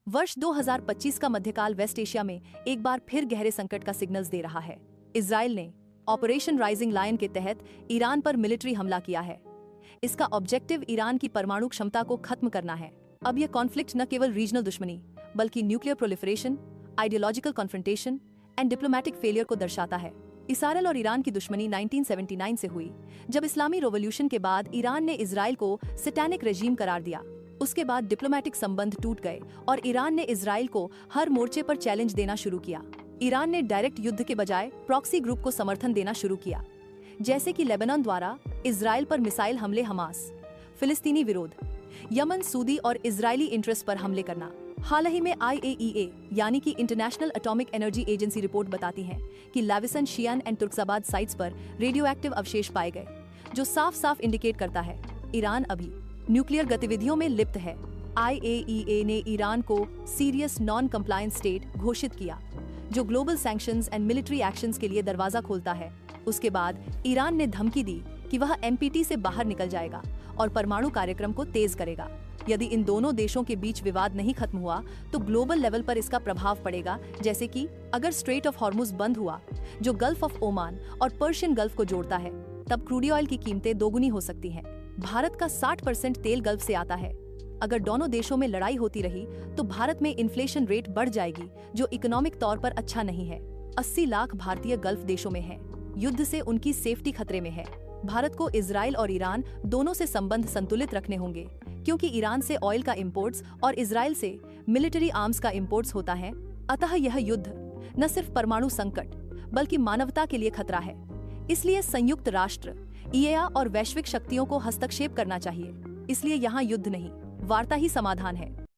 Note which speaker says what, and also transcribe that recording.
Speaker 1: वर्ष 2025 का मध्यकाल वेस्ट एशिया में एक बार फिर गहरे संकट का सिग्नल्स दे रहा है। इजराइल ने ऑपरेशन राइजिंग लायन के तहत ईरान पर मिलिट्री हमला किया है। इसका ऑब्जेक्टिव ईरान की परमाणु क्षमता को खत्म करना है। अब यह कॉन्फ्लिक्ट न केवल रीजनल दुश्मनी बल्कि nuclear proliferation, ideological confrontation and diplomatic failure को दर्शाता है। इसराइल और ईरान की दुश्मनी 1979 से हुई, जब इस्लामी रिवॉल्यूशन के बाद ईरान ने इजराइल को सैटेनिक रेजीम करार दिया। उसके बाद डिप्लोमेटिक संबंध टूट गए और ईरान ने इजराइल को हर मोर्चे पर चैलेंज देना शुरू किया। ईरान ने डायरेक्ट युद्ध के बजाय प्रॉक्सी ग्रुप को समर्थन देना शुरू किया, जैसे कि लेबनान द्वारा इजराइल पर मिसाइल हमले, हमास, फिलिस्तीनी विरोध, यमन, सऊदी और इजरायली इंटरेस्ट पर हमले करना। हाल ही में IAEA यानी कि international atomic energy agency report बताती है कि लाविसन, शियान एंड तुर्कजाबाद साइट्स पर रेडियो एक्टिव अवशेष पाए गए, जो साफ साफ इंडिकेट करता है ईरान अभी न्यूक्लियर गतिविधियों में लिप्त है। IAEA ने ईरान को सीरियस नॉन कंप्लायंस स्टेट घोषित किया, जो global sanctions and military actions के लिए दरवाजा खोलता है। उसके बाद ईरान ने धमकी दी कि वह NPT से बाहर निकल जाएगा और परमाणु कार्यक्रम को तेज करेगा। यदि इन दोनों देशों के बीच विवाद नहीं खत्म हुआ तो ग्लोबल लेवल पर इसका प्रभाव पड़ेगा, जैसे कि अगर स्ट्रेट ऑफ हॉर्मुज बंद हुआ, जो गल्फ ऑफ ओमान और पर्शियन गल्फ को जोड़ता है, तब क्रूड ऑयल की कीमतें दोगुनी हो सकती हैं। भारत का 60% तेल गल्फ से आता है। अगर दोनों देशों में लड़ाई होती रही तो भारत में इन्फ्लेशन रेट बढ़ जाएगी, जो इकोनॉमिक तौर पर अच्छा नहीं है। 80 लाख भारतीय गल्फ देशों में हैं। युद्ध से उनकी सेफ्टी खतरे में है। भारत को इजराइल और ईरान दोनों से संबंध संतुलित रखने होंगे, क्योंकि ईरान से ऑयल का इंपोर्ट्स और इजराइल से मिलिट्री आर्म्स का इंपोर्ट्स होता है। अतः यह युद्ध न सिर्फ परमाणु संकट बल्कि मानवता के लिए खतरा है। इसलिए संयुक्त राष्ट्र, EAA और वैश्विक शक्तियों को हस्तक्षेप करना चाहिए। इसलिए यहाँ युद्ध नहीं, वार्ता ही समाधान है।